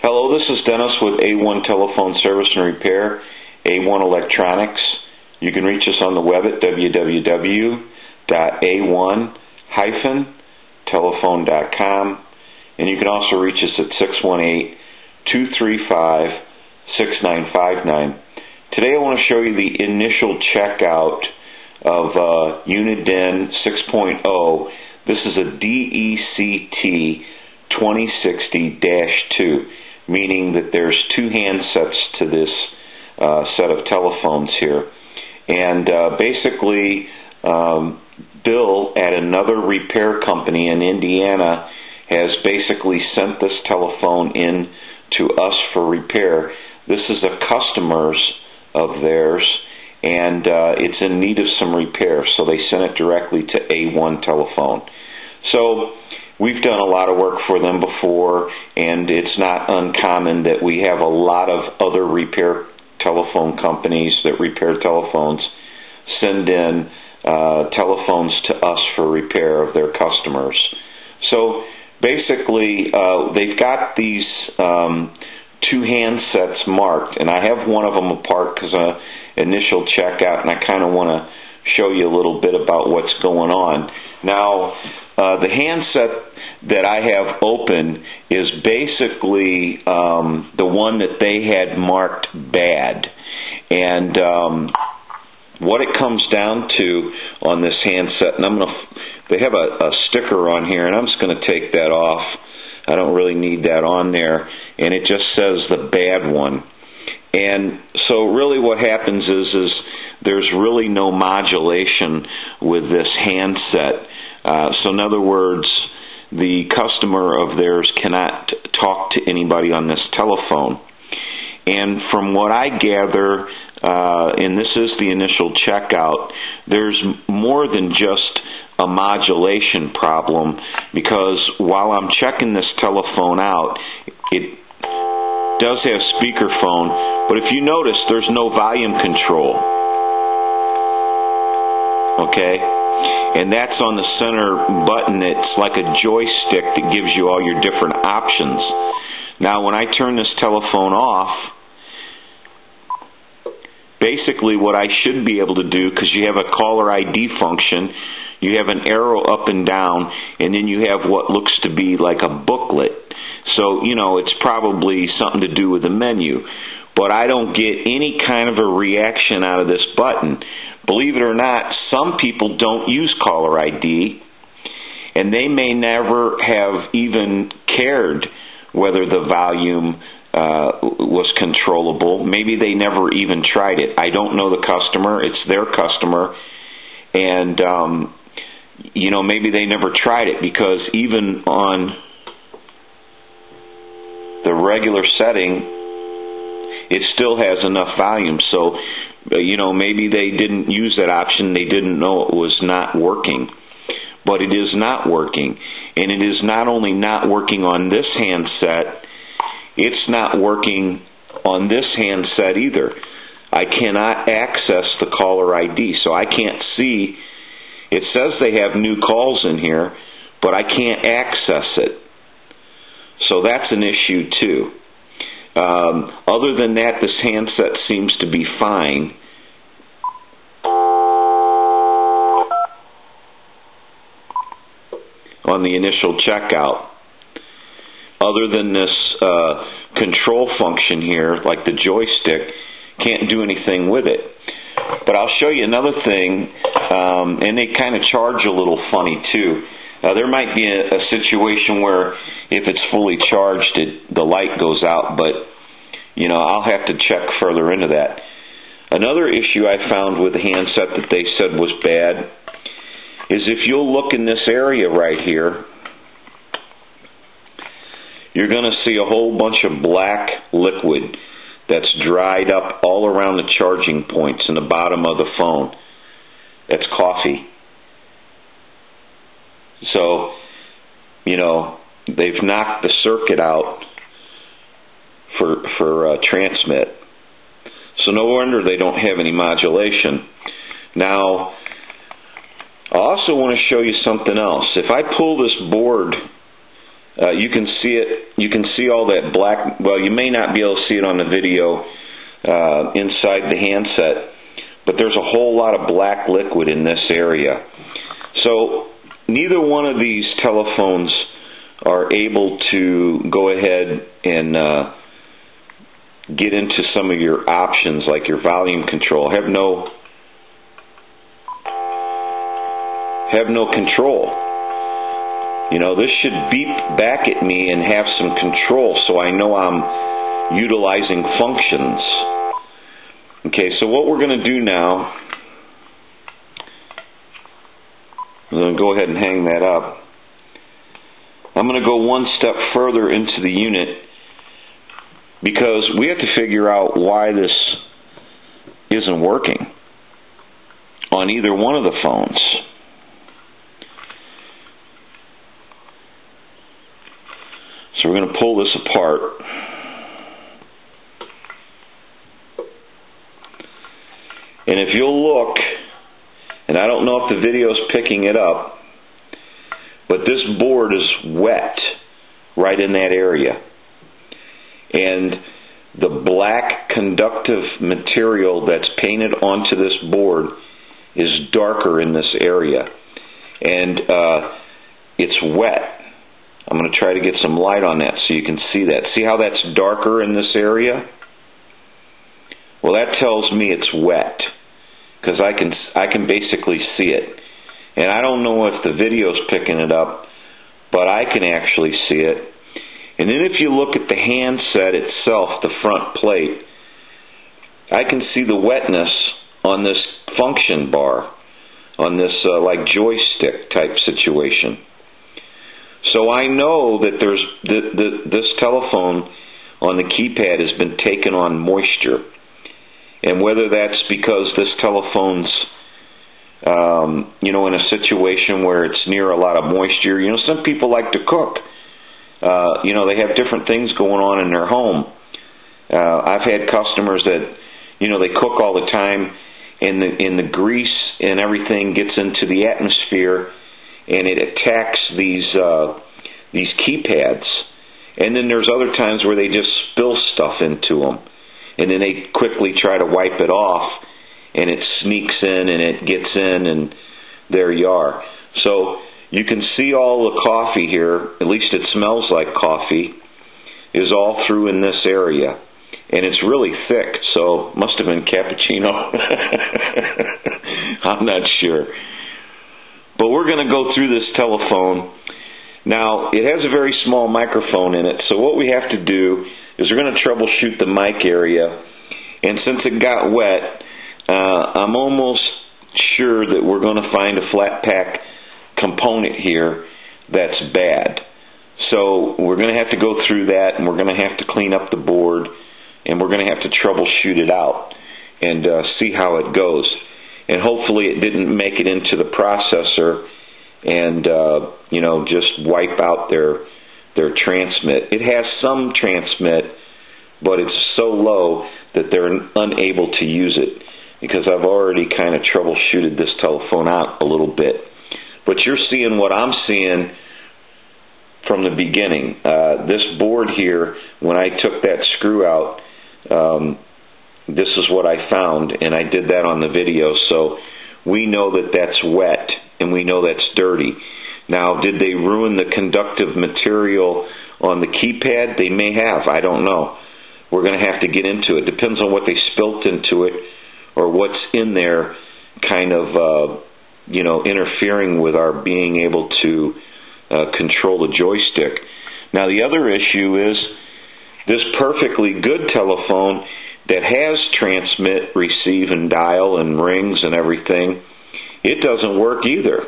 Hello, this is Dennis with A1 Telephone Service and Repair, A1 Electronics. You can reach us on the web at www.a1-telephone.com, and you can also reach us at 618-235-6959. Today I want to show you the initial checkout of Uniden 6.0. This is a DECT 2060-2, meaning that there's two handsets to this set of telephones here. And basically, Bill at another repair company in Indiana has basically sent this telephone in to us for repair. This is a customer's of theirs, and it's in need of some repair, so they sent it directly to A1 Telephone. So we've done a lot of work for them before, and it's not uncommon that we have a lot of other repair telephone companies that repair telephones send in telephones to us for repair of their customers. So basically, they've got these two handsets marked, and I have one of them apart because initial checkout, and I kind of want to show you a little bit about what's going on. Now, the handset that I have open is basically the one that they had marked bad, and what it comes down to on this handset, and they have a sticker on here, and I'm just going to take that off. I don't really need that on there, and it just says the bad one. And so really what happens is there's really no modulation with this handset. So in other words, the customer of theirs cannot talk to anybody on this telephone. And from what I gather, and this is the initial checkout, there's more than just a modulation problem, because while I'm checking this telephone out, it does have speakerphone, but if you notice, there's no volume control. Okay? And that's on the center button. It's like a joystick that gives you all your different options. Now, when I turn this telephone off, basically what I should be able to do, because you have a caller ID function, you have an arrow up and down, and then you have what looks to be like a booklet. So, you know, it's probably something to do with the menu. But I don't get any kind of a reaction out of this button. Believe it or not, some people don't use caller ID, and they may never have even cared whether the volume was controllable. Maybe they never even tried it. I don't know the customer. It's their customer. And, you know, maybe they never tried it, because even on the regular setting, it still has enough volume. So, you know, maybe they didn't use that option. They didn't know it was not working. But it is not working. And it is not only not working on this handset, it's not working on this handset either. I cannot access the caller ID, so I can't see. It says they have new calls in here, but I can't access it. So that's an issue too. Other than that, this handset seems to be fine. On the initial checkout. Other than this control function here, like the joystick, can't do anything with it. But I'll show you another thing, and they kind of charge a little funny too. There might be a situation where if it's fully charged, the light goes out, but you know, I'll have to check further into that. Another issue I found with the handset that they said was bad is if you'll look in this area right here, you're going to see a whole bunch of black liquid that's dried up all around the charging points in the bottom of the phone. That's coffee. So, you know, they've knocked the circuit out for transmit. So no wonder they don't have any modulation. Now, I also want to show you something else. If I pull this board You can see it. You can see all that black. Well, you may not be able to see it on the video inside the handset, but there's a whole lot of black liquid in this area. So neither one of these telephones are able to go ahead and get into some of your options, like your volume control. Have no control. You know, this should beep back at me and have some control so I know I'm utilizing functions. Okay, so what we're going to do now, I'm going to go ahead and hang that up. I'm going to go one step further into the unit because we have to figure out why this isn't working on either one of the phones. So we're going to pull this apart. And if you'll look, and I don't know if the video is picking it up, but this board is wet right in that area. And the black conductive material that's painted onto this board is darker in this area. And it's wet. I'm going to try to get some light on that so you can see that. See how that's darker in this area? Well, that tells me it's wet because I can basically see it. And I don't know if the video's picking it up, but I can actually see it. And then if you look at the handset itself, the front plate, I can see the wetness on this function bar, on this like joystick type situation. So I know that there's this telephone on the keypad has been taken on moisture. And whether that's because this telephone's you know, in a situation where it's near a lot of moisture. You know, some people like to cook. You know, they have different things going on in their home. I've had customers that, you know, they cook all the time, and the grease and everything gets into the atmosphere, and it attacks these keypads. And then there's other times where they just spill stuff into them, and then they quickly try to wipe it off, and it sneaks in and it gets in, and there you are. So you can see all the coffee here, at least it smells like coffee, is all through in this area. And it's really thick, so must have been cappuccino. I'm not sure. But we're going to go through this telephone. Now, it has a very small microphone in it, so what we have to do is we're going to troubleshoot the mic area. And since it got wet, I'm almost sure that we're going to find a flat pack component here that's bad. So we're going to have to go through that, and we're going to have to clean up the board, and we're going to have to troubleshoot it out and see how it goes. And hopefully it didn't make it into the processor and you know, just wipe out their transmit. It has some transmit, but it's so low that they're unable to use it, because I've already kind of troubleshooted this telephone out a little bit. But you're seeing what I'm seeing from the beginning. This board here, when I took that screw out, this is what I found, and I did that on the video. So we know that that's wet, and we know that's dirty. Now, did they ruin the conductive material on the keypad? They may have. I don't know. We're going to have to get into it. Depends on what they spilt into it, or what's in there kind of, you know, interfering with our being able to control the joystick. Now, the other issue is this perfectly good telephone that has transmit, receive, and dial, and rings and everything, it doesn't work either.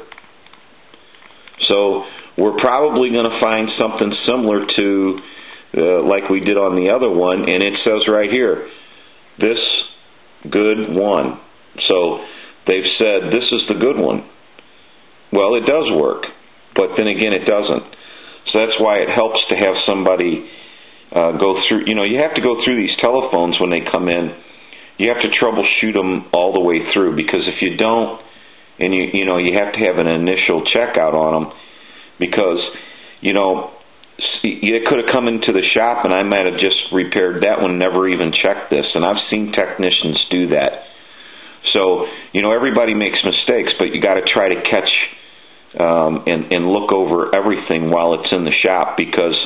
So we're probably going to find something similar to like we did on the other one, and it says right here, this good one. So they've said this is the good one. Well, it does work, but then again it doesn't. So that's why it helps to have somebody go through. You know, you have to go through these telephones when they come in. You have to troubleshoot them all the way through, because if you don't, and you know, you have to have an initial checkout on them, because, you know, it could have come into the shop and I might have just repaired that one, never even checked this. And I've seen technicians do that. So, everybody makes mistakes, but you got to try to catch and look over everything while it's in the shop, because,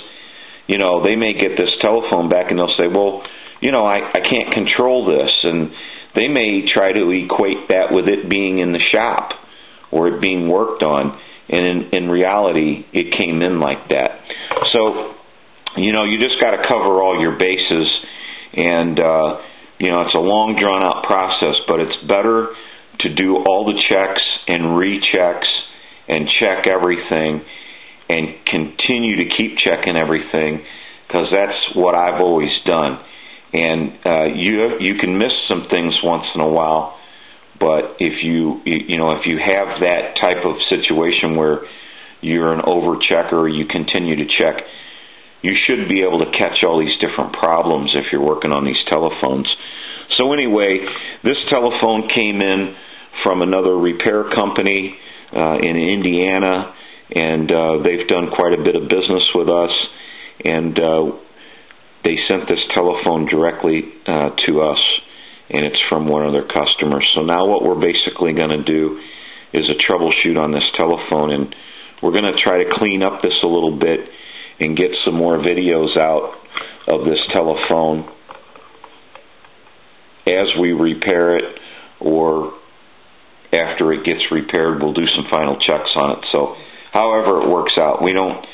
they may get this telephone back and they'll say, well, I can't control this. And they may try to equate that with it being in the shop or it being worked on. And in reality, it came in like that. So, you just got to cover all your bases. And, it's a long, drawn-out process, but it's better to do all the checks and rechecks and check everything and continue to keep checking everything, because that's what I've always done. And you can miss some things once in a while, but if you have that type of situation where you're an overchecker or you continue to check, you should be able to catch all these different problems if you're working on these telephones. So anyway, this telephone came in from another repair company in Indiana, and they've done quite a bit of business with us, and they sent this telephone directly to us, and it's from one of their customers. So now what we're basically going to do is a troubleshoot on this telephone, and we're going to try to clean up this a little bit and get some more videos out of this telephone as we repair it, or after it gets repaired, we'll do some final checks on it. So however it works out, we don't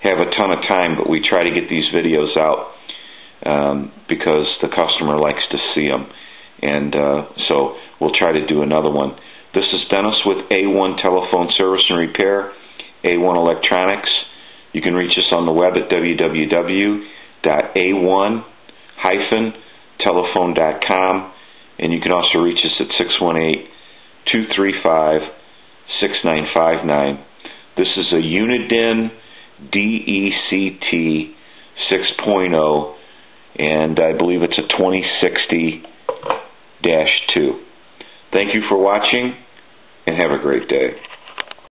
have a ton of time, but we try to get these videos out because the customer likes to see them. And so we'll try to do another one. This is Dennis with A1 Telephone Service and Repair, A1 Electronics. You can reach us on the web at www.a1-telephone.com, and you can also reach us at 618-235-6959. This is a Uniden DECT 6.0, and I believe it's a 2060-2. Thank you for watching, and have a great day.